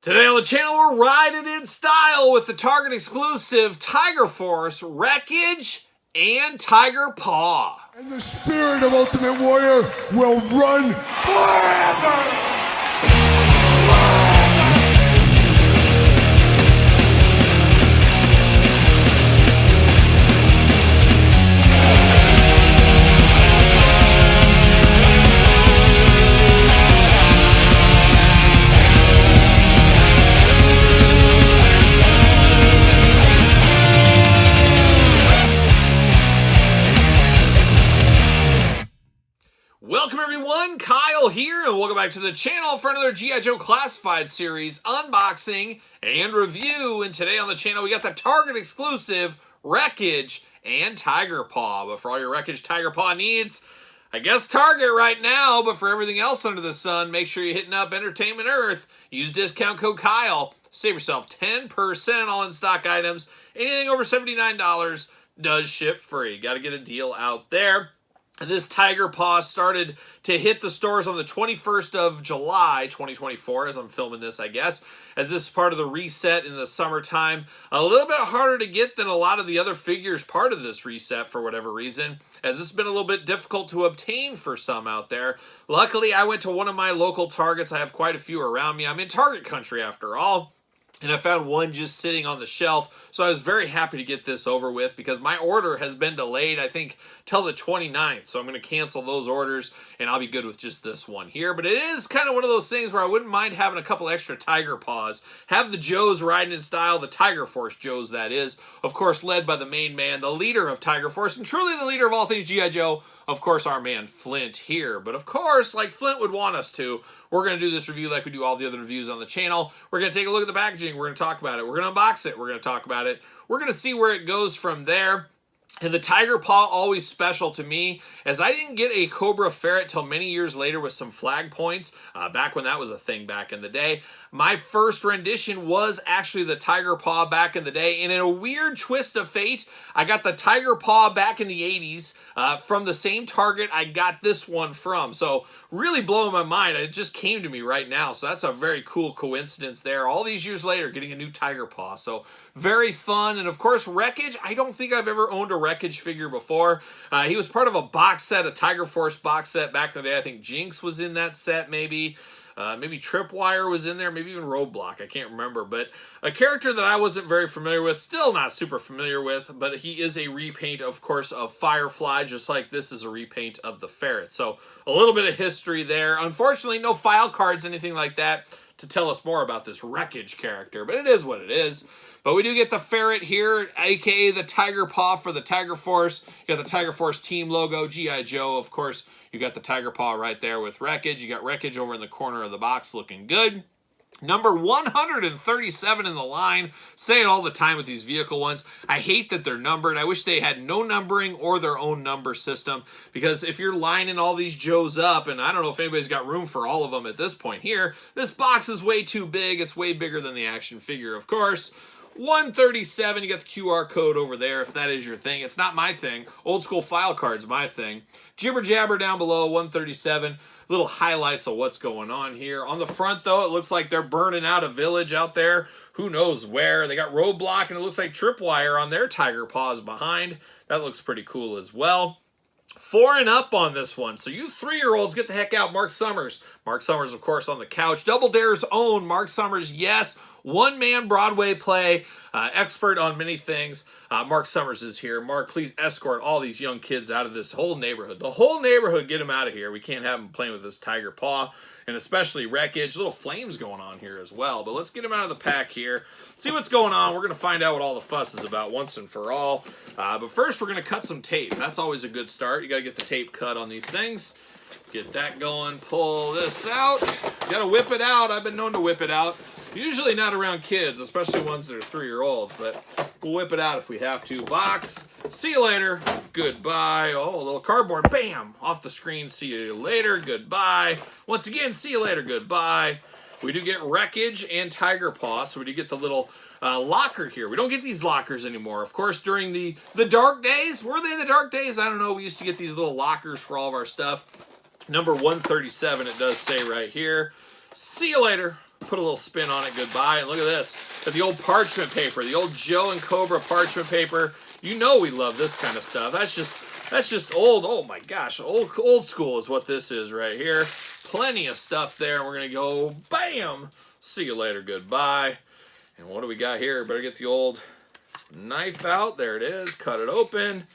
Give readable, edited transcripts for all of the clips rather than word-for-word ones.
Today on the channel, we're riding in style with the Target exclusive Tiger Force, Wreckage, and Tigerpaw. And the spirit of Ultimate Warrior will run forever! Welcome everyone, Kyle here, and welcome back to the channel for another G.I. Joe Classified series unboxing and review. And today on the channel we got the Target exclusive Wreckage and Tigerpaw. But for all your Wreckage Tigerpaw needs, I guess Target right now, but for everything else under the sun, make sure you're hitting up Entertainment Earth. Use discount code Kyle. Save yourself 10% on in-stock items. Anything over $79 does ship free. Got to get a deal out there. And this Tigerpaw started to hit the stores on the 21st of July, 2024, as I'm filming this, I guess, as this is part of the reset in the summertime. A little bit harder to get than a lot of the other figures part of this reset for whatever reason, as this has been a little bit difficult to obtain for some out there. Luckily, I went to one of my local Targets. I have quite a few around me. I'm in Target country after all. And I found one just sitting on the shelf, so I was very happy to get this over with because my order has been delayed, I think, till the 29th. So I'm going to cancel those orders, and I'll be good with just this one here. But it is kind of one of those things where I wouldn't mind having a couple extra Tigerpaws. Have the Joes riding in style, the Tiger Force Joes, that is. Of course, led by the main man, the leader of Tiger Force, and truly the leader of all things G.I. Joe, of course, our man Flint here. But of course, like Flint would want us to, we're going to do this review like we do all the other reviews on the channel. We're going to take a look at the packaging. We're going to talk about it. We're going to unbox it. We're going to talk about it. We're going to see where it goes from there. And the Tigerpaw, always special to me, as I didn't get a Cobra ferret till many years later with some flag points, back when that was a thing back in the day. My first rendition was actually the Tigerpaw back in the day, and in a weird twist of fate, I got the Tigerpaw back in the 80s from the same Target I got this one from. So really blowing my mind. It just came to me right now, so that's a very cool coincidence there. All these years later, getting a new Tigerpaw, so very fun. And of course, Wreckage, I don't think I've ever owned a Wreckage figure before. He was part of a box set, a Tiger Force box set back in the day. I think Jakks was in that set, maybe. Maybe Tripwire was in there, maybe even Roadblock, I can't remember. But a character that I wasn't very familiar with, still not super familiar with, but he is a repaint, of course, of Firefly, just like this is a repaint of the Ferret. So a little bit of history there. Unfortunately, no file cards, anything like that, to tell us more about this Wreckage character, but it is what it is. But we do get the Ferret here, aka the Tigerpaw for the Tiger Force. You got the Tiger Force team logo, G.I. Joe, of course. You got the Tigerpaw right there with Wreckage. You got Wreckage over in the corner of the box looking good. Number 137 in the line. Say it all the time with these vehicle ones. I hate that they're numbered. I wish they had no numbering or their own number system, because if you're lining all these Joes up, and I don't know if anybody's got room for all of them at this point here, this box is way too big. It's way bigger than the action figure, of course. 137, you got the QR code over there if that is your thing. It's not my thing. Old school file cards, my thing. Jibber jabber down below, 137. Little highlights of what's going on here. On the front, though, it looks like they're burning out a village out there. Who knows where. They got Roadblock, and it looks like Tripwire on their Tigerpaws behind. That looks pretty cool as well. 4 and up on this one. So you 3-year-olds, get the heck out. Mark Summers. Mark Summers, of course, on the couch. Double Dare's own Mark Summers, yes. One-man Broadway play, expert on many things. Mark Summers is here. Mark, please escort all these young kids out of this whole neighborhood. The whole neighborhood, get them out of here. We can't have them playing with this Tigerpaw, and especially Wreckage. Little flames going on here as well. But let's get them out of the pack here. See what's going on. We're going to find out what all the fuss is about once and for all. But first, we're going to cut some tape. That's always a good start. You got to get the tape cut on these things. Get that going. Pull this out. You got to whip it out. I've been known to whip it out. Usually not around kids, especially ones that are 3-year-olds, but we'll whip it out if we have to. Box. See you later. Goodbye. Oh, a little cardboard. Bam! Off the screen. See you later. Goodbye. Once again, see you later. Goodbye. We do get Wreckage and Tigerpaw, so we do get the little locker here. We don't get these lockers anymore. Of course, during the dark days, were they the dark days? I don't know. We used to get these little lockers for all of our stuff. Number 137, it does say right here. See you later. Put a little spin on it, goodbye. And look at this. Got the old parchment paper, the old Joe and Cobra parchment paper. You know we love this kind of stuff. That's just old. Oh my gosh, old school is what this is right here. Plenty of stuff there. We're gonna go bam. See you later, goodbye. And what do we got here? Better get the old knife out. There it is. Cut it open.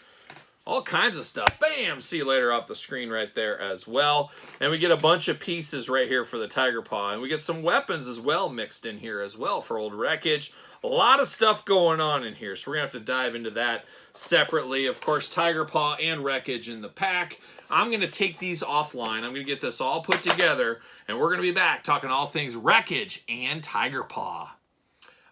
All kinds of stuff. Bam! See you later off the screen right there as well. And we get a bunch of pieces right here for the Tigerpaw. And we get some weapons as well mixed in here as well for old Wreckage. A lot of stuff going on in here, so we're going to have to dive into that separately. Of course, Tigerpaw and Wreckage in the pack. I'm going to take these offline. I'm going to get this all put together, and we're going to be back talking all things Wreckage and Tigerpaw.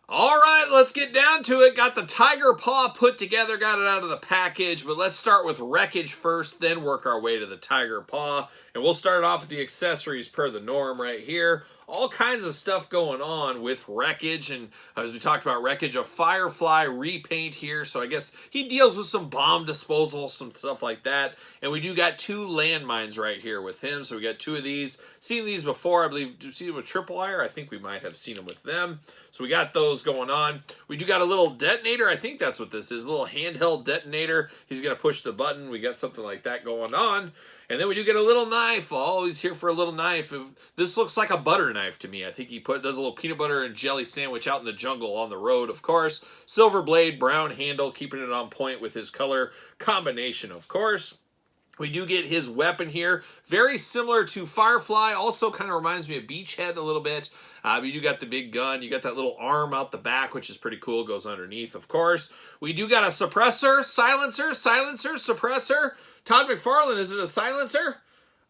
All right, let's get down to it. Got the Tigerpaw put together, got it out of the package, but let's start with Wreckage first, then work our way to the Tigerpaw. And we'll start off with the accessories per the norm right here. All kinds of stuff going on with Wreckage, and as we talked about Wreckage, a Firefly repaint here, so I guess he deals with some bomb disposal, some stuff like that. And we do got 2 landmines right here with him, so we got 2 of these. Seen these before, I believe. Do you see them with Tripwire? I think we might have seen them with them. So we got those going on. We do got a little detonator. I think that's what this is, a little handheld detonator. He's going to push the button. We got something like that going on. And then we do get a little knife. Always here for a little knife. This looks like a butter knife to me. I think he does a little peanut butter and jelly sandwich out in the jungle on the road, of course. Silver blade, brown handle, keeping it on point with his color combination, of course. We do get his weapon here. Very similar to Firefly. Also kind of reminds me of Beachhead a little bit. But you do got the big gun. You got that little arm out the back, which is pretty cool. Goes underneath, of course. We do got a suppressor, silencer, suppressor. Todd McFarlane, is it a silencer?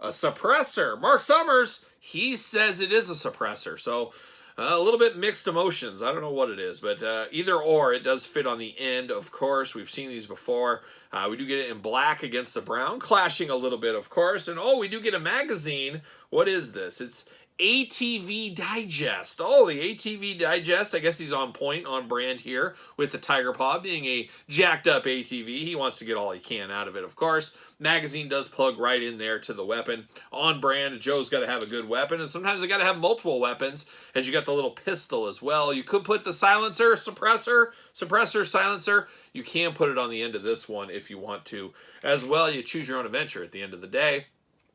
A suppressor. Mark Summers, he says it is a suppressor. So a little bit mixed emotions. I don't know what it is, but either or, it does fit on the end, of course. We've seen these before. We do get it in black against the brown, clashing a little bit, of course. And oh, we do get a magazine. What is this? It's ATV Digest. Oh, the ATV Digest. I guess he's on point, on brand here with the Tigerpaw being a jacked up ATV. He wants to get all he can out of it, of course. Magazine does plug right in there to the weapon. On brand, Joe's got to have a good weapon, and sometimes they got to have multiple weapons, as you got the little pistol as well. You could put the silencer, suppressor, silencer. You can put it on the end of this one if you want to as well. You choose your own adventure at the end of the day.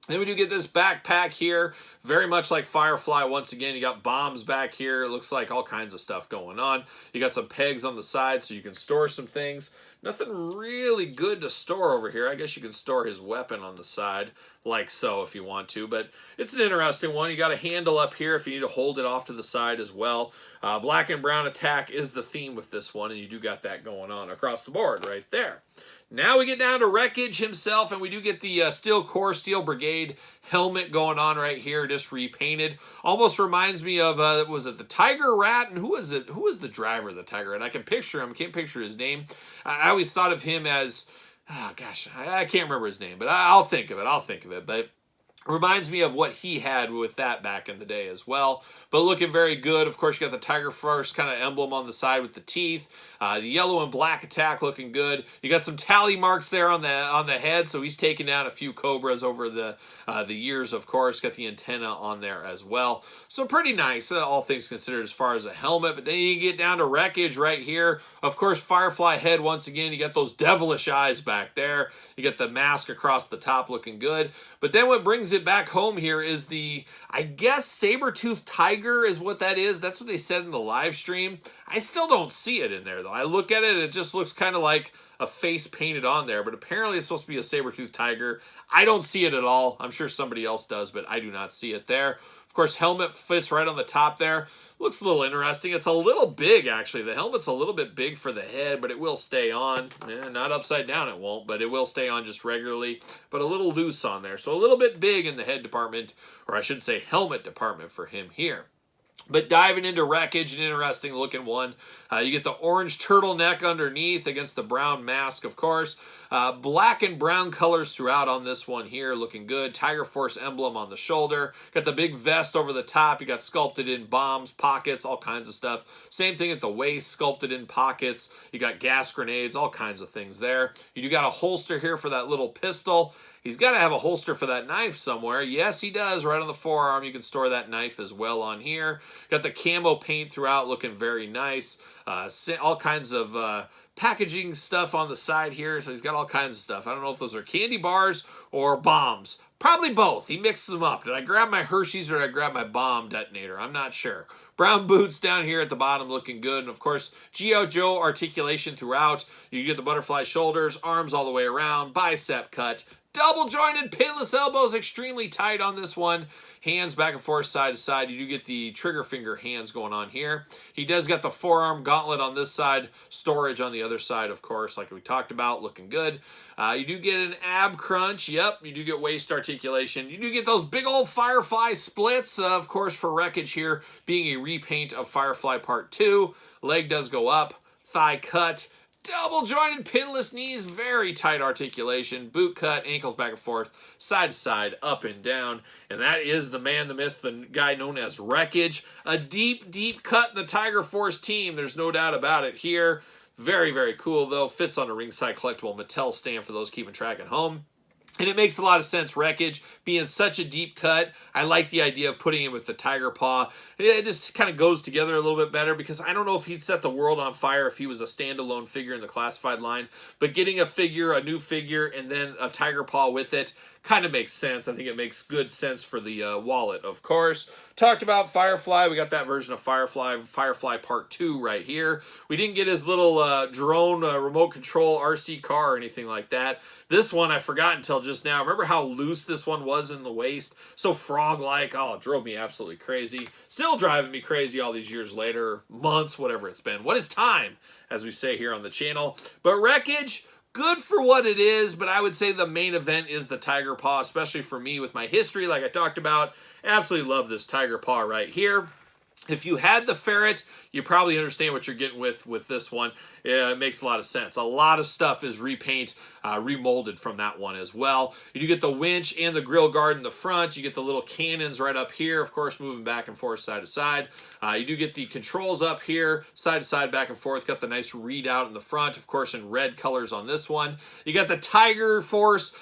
Then we do get this backpack here, very much like Firefly. Once again, you got bombs back here. It looks like all kinds of stuff going on. You got some pegs on the side so you can store some things. Nothing really good to store over here. I guess you can store his weapon on the side, like so, if you want to. But it's an interesting one. You got a handle up here if you need to hold it off to the side as well. Black and brown attack is the theme with this one, and you do got that going on across the board right there. Now we get down to Wreckage himself, and we do get the Steel Corps, Steel Brigade helmet going on right here, just repainted. Almost reminds me of, was it the Tiger Rat? And who is it? Who is the driver of the Tiger Rat? I can picture him. I can't picture his name. I always thought of him as, oh gosh, I can't remember his name, but I'll think of it. But reminds me of what he had with that back in the day as well. But looking very good. Of course, you got the Tiger First kind of emblem on the side with the teeth. The yellow and black attack looking good. You got some tally marks there on the head, so he's taken down a few Cobras over the years, of course. Got the antenna on there as well. So pretty nice, all things considered, as far as a helmet. But then you get down to Wreckage right here. Of course, Firefly head once again. You got those devilish eyes back there. You got the mask across the top looking good. But then what brings it back home here is the, I guess, saber-toothed tiger is what that is. That's what they said in the live stream. I still don't see it in there, though. I look at it, it just looks kind of like a face painted on there, but apparently it's supposed to be a saber-toothed tiger. I don't see it at all. I'm sure somebody else does, but I do not see it there. Of course, helmet fits right on the top there. Looks a little interesting. It's a little big, actually. The helmet's a little bit big for the head, but it will stay on. Not upside down, it won't, but it will stay on just regularly, but a little loose on there. So a little bit big in the head department, or I should say helmet department for him here. But diving into Wreckage, an interesting looking one. You get the orange turtleneck underneath against the brown mask, of course. Black and brown colors throughout on this one here, looking good. Tiger Force emblem on the shoulder. Got the big vest over the top. You got sculpted in bombs, pockets, all kinds of stuff. Same thing at the waist, sculpted in pockets. You got gas grenades, all kinds of things there. You do got a holster here for that little pistol. He's got to have a holster for that knife somewhere. Yes, he does. Right on the forearm, you can store that knife as well on here. Got the camo paint throughout, looking very nice. All kinds of packaging stuff on the side here, so he's got all kinds of stuff. I don't know if those are candy bars or bombs. Probably both. He mixes them up. Did I grab my Hershey's or did I grab my bomb detonator? I'm not sure. Brown boots down here at the bottom looking good. And of course, G.I. Joe articulation throughout. You get the butterfly shoulders, arms all the way around, bicep cut, double jointed pinless elbows, extremely tight on this one. Hands back and forth, side to side. You do get the trigger finger hands going on here. He does got the forearm gauntlet on this side, storage on the other side, of course, like we talked about, looking good. You do get an ab crunch. Yep, you do get waist articulation. You do get those big old Firefly splits, of course, for Wreckage here, being a repaint of Firefly Part 2. Leg does go up, thigh cut. Double jointed pinless knees, very tight articulation, boot cut, ankles back and forth, side to side, up and down. And that is the man, the myth, the guy known as Wreckage. A deep, deep cut in the Tiger Force team. There's no doubt about it here. Very, very cool, though. Fits on a ringside collectible Mattel stand for those keeping track at home. And it makes a lot of sense, Wreckage being such a deep cut. I like the idea of putting it with the tiger paw. It just kind of goes together a little bit better because I don't know if he'd set the world on fire if he was a standalone figure in the classified line. But getting a figure, a new figure, and then a tiger paw with it kind of makes sense. I think it makes good sense for the wallet, of course. Talked about Firefly. We got that version of Firefly Part 2 right here. We didn't get his little drone remote control RC car or anything like that. This one I forgot until just now. Remember how loose this one was in the waist? So frog-like. Oh, it drove me absolutely crazy. Still driving me crazy all these years later. Months, whatever it's been. What is time, as we say here on the channel. But Wreckage, good for what it is, but I would say the main event is the tiger paw, especially for me with my history like I talked about. Absolutely love this tiger paw right here. If you had the ferret, you probably understand what you're getting with this one. It makes a lot of sense. A lot of stuff is repaint, remolded from that one as well. You do get the winch and the grill guard in the front. You get the little cannons right up here, of course, moving back and forth, side to side. You do get the controls up here, side to side, back and forth. Got the nice readout in the front, of course, in red colors on this one. You got the Tiger Force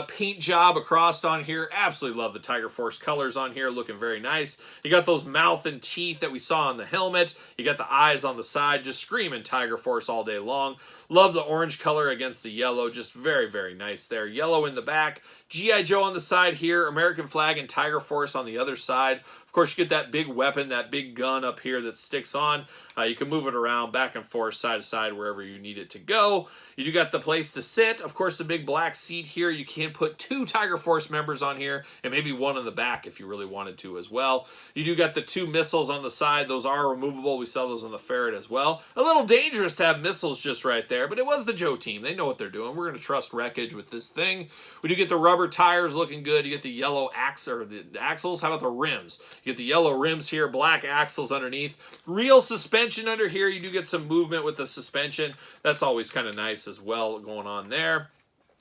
paint job across on here. Absolutely love the Tiger Force colors on here, looking very nice. You got those mouth and teeth that we saw on the helmet. You got the eyes on the side, just screaming Tiger Force all day long. Love the orange color against the yellow, just very, very nice there. Yellow in the back, G.I. Joe on the side here, American flag and Tiger Force on the other side. Of course, you get that big weapon, that big gun up here that sticks on. You can move it around back and forth, side to side, wherever you need it to go. You do got the place to sit. Of course, the big black seat here. You can put 2 Tiger Force members on here and maybe one in the back if you really wanted to as well. You do got the 2 missiles on the side. Those are removable. We saw those on the ferret as well. A little dangerous to have missiles just right there, but it was the Joe team. They know what they're doing. We're going to trust Wreckage with this thing. We do get the rubber tires looking good. You get the yellow the axles. How about the rims? You get the yellow rims here, black axles underneath. Real suspension under here. You do get some movement with the suspension. That's always kind of nice as well going on there.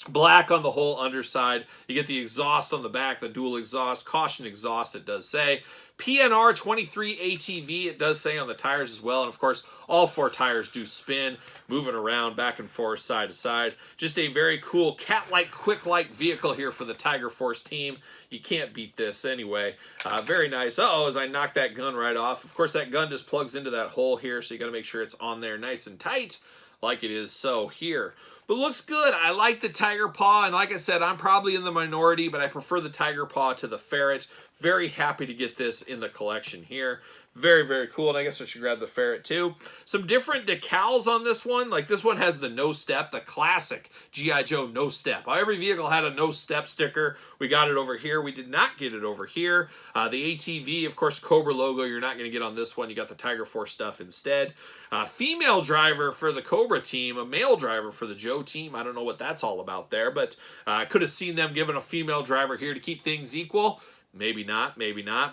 Black on the whole underside. You get the exhaust on the back, the dual exhaust, caution exhaust, it does say. PNR 23 ATV, it does say on the tires as well. And of course, all 4 tires do spin, moving around back and forth, side to side. Just a very cool cat-like, quick-like vehicle here for the Tiger Force team. You can't beat this anyway. Very nice. Uh-oh, as I knocked that gun right off. Of course, that gun just plugs into that hole here, so you got to make sure it's on there nice and tight, like it is so here. But looks good. I like the tiger paw, and like I said, I'm probably in the minority, but I prefer the tiger paw to the ferret. Very happy to get this in the collection here. Very, very cool, and I guess I should grab the ferret too. Some different decals on this one. Like this one has the no step, the classic G.I. Joe no step. Every vehicle had a no step sticker. We got it over here. We did not get it over here. The ATV, of course, Cobra logo, you're not going to get on this one. You got the Tiger Force stuff instead. Female driver for the Cobra team, a male driver for the Joe team. I don't know what that's all about there, but I could have seen them giving a female driver here to keep things equal. Maybe not,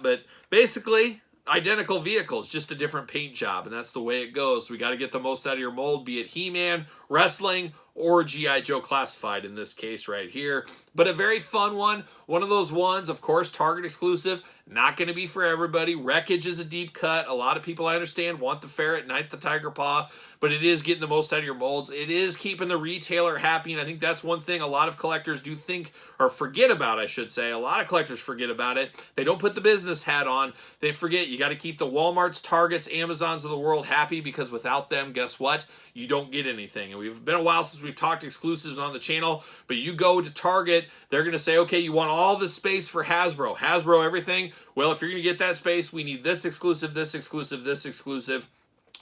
but basically identical vehicles, just a different paint job, and that's the way it goes. We got to get the most out of your mold, be it He-Man, wrestling, or G.I. Joe Classified in this case right here. But a very fun one of those ones, of course, Target exclusive, Not going to be for everybody. Wreckage is a deep cut. A lot of people, I understand, want the ferret, not the tiger paw, but it is getting the most out of your molds. It is keeping the retailer happy, and I think that's one thing a lot of collectors do think, or forget about, I should say. A lot of collectors forget about it. They don't put the business hat on. They forget you got to keep the Walmarts, Targets, Amazons of the world happy, because without them, guess what? You don't get anything. And we've been a while since we've talked exclusives on the channel, but you go to Target, they're going to say, okay, you want all this space for Hasbro. Hasbro everything. Well, if you're going to get that space, we need this exclusive, this exclusive, this exclusive.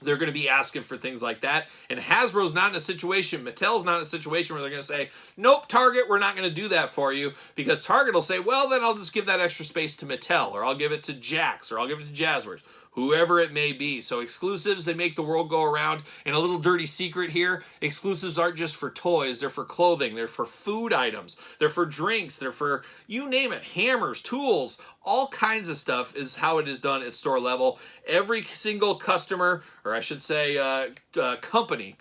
They're going to be asking for things like that. And Hasbro's not in a situation, Mattel's not in a situation where they're going to say, nope, Target, we're not going to do that for you. Because Target will say, well, then I'll just give that extra space to Mattel, or I'll give it to Jakks, or I'll give it to Jazzwares, whoever it may be. So exclusives, they make the world go around. And a little dirty secret here, exclusives aren't just for toys, they're for clothing, they're for food items, they're for drinks, they're for, you name it, hammers, tools, all kinds of stuff is how it is done at store level. Every single customer, or I should say company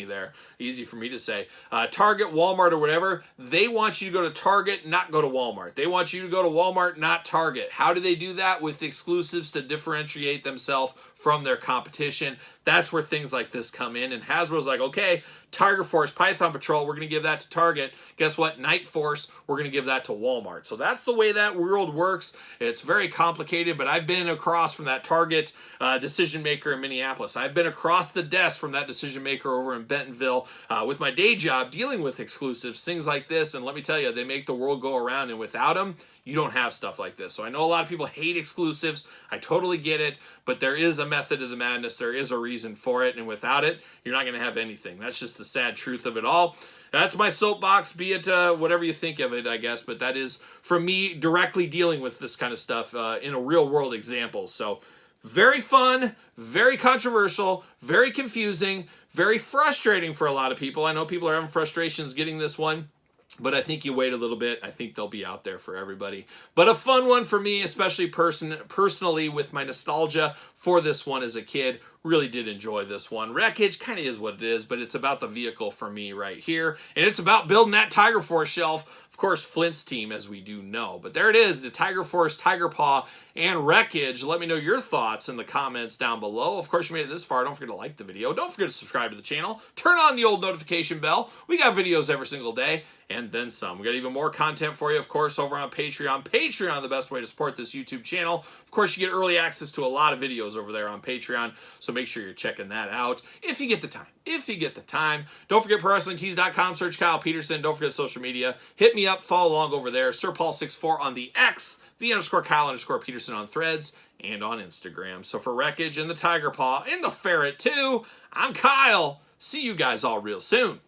there, easy for me to say, Target, Walmart, or whatever, they want you to go to Target, not go to Walmart. They want you to go to Walmart, not Target. How do they do that? With exclusives to differentiate themselves from their competition. That's where things like this come in. And Hasbro's like, okay, Tiger Force, Python Patrol, we're going to give that to Target. Guess what? Night Force, we're going to give that to Walmart. So that's the way that world works. It's very complicated, but I've been across from that Target decision maker in Minneapolis. I've been across the desk from that decision maker over in Bentonville with my day job dealing with exclusives, things like this. And let me tell you, they make the world go around, and without them, you don't have stuff like this. So I know a lot of people hate exclusives. I totally get it, but there is a method to the madness. There is a reason for it, and without it, you're not going to have anything. That's just the sad truth of it all. That's my soapbox, be it whatever you think of it, I guess, but that is from me directly dealing with this kind of stuff in a real-world example. So very fun, very controversial, very confusing, very frustrating for a lot of people. I know people are having frustrations getting this one. But I think you wait a little bit. I think they'll be out there for everybody. But a fun one for me, especially personally with my nostalgia for this one as a kid. Really did enjoy this one. Wreckage kind of is what it is, but it's about the vehicle for me right here. And it's about building that Tiger Force shelf. Of course, Flint's team, as we do know. But there it is, the Tiger Force, Tiger Paw, and Wreckage. Let me know your thoughts in the comments down below. Of course, you made it this far. Don't forget to like the video. Don't forget to subscribe to the channel. Turn on the old notification bell. We got videos every single day, and then some. We got even more content for you, of course, over on Patreon. Patreon, the best way to support this YouTube channel. Of course, you get early access to a lot of videos over there on Patreon, so make sure you're checking that out if you get the time. If you get the time. Don't forget ProWrestlingTees.com. Search Kyle Peterson. Don't forget social media. Hit me up. Follow along over there. SirPaul64 on the X. _Kyle_Peterson on Threads and on Instagram. So for Wreckage and the Tiger Paw and the Ferret too, I'm Kyle. See you guys all real soon.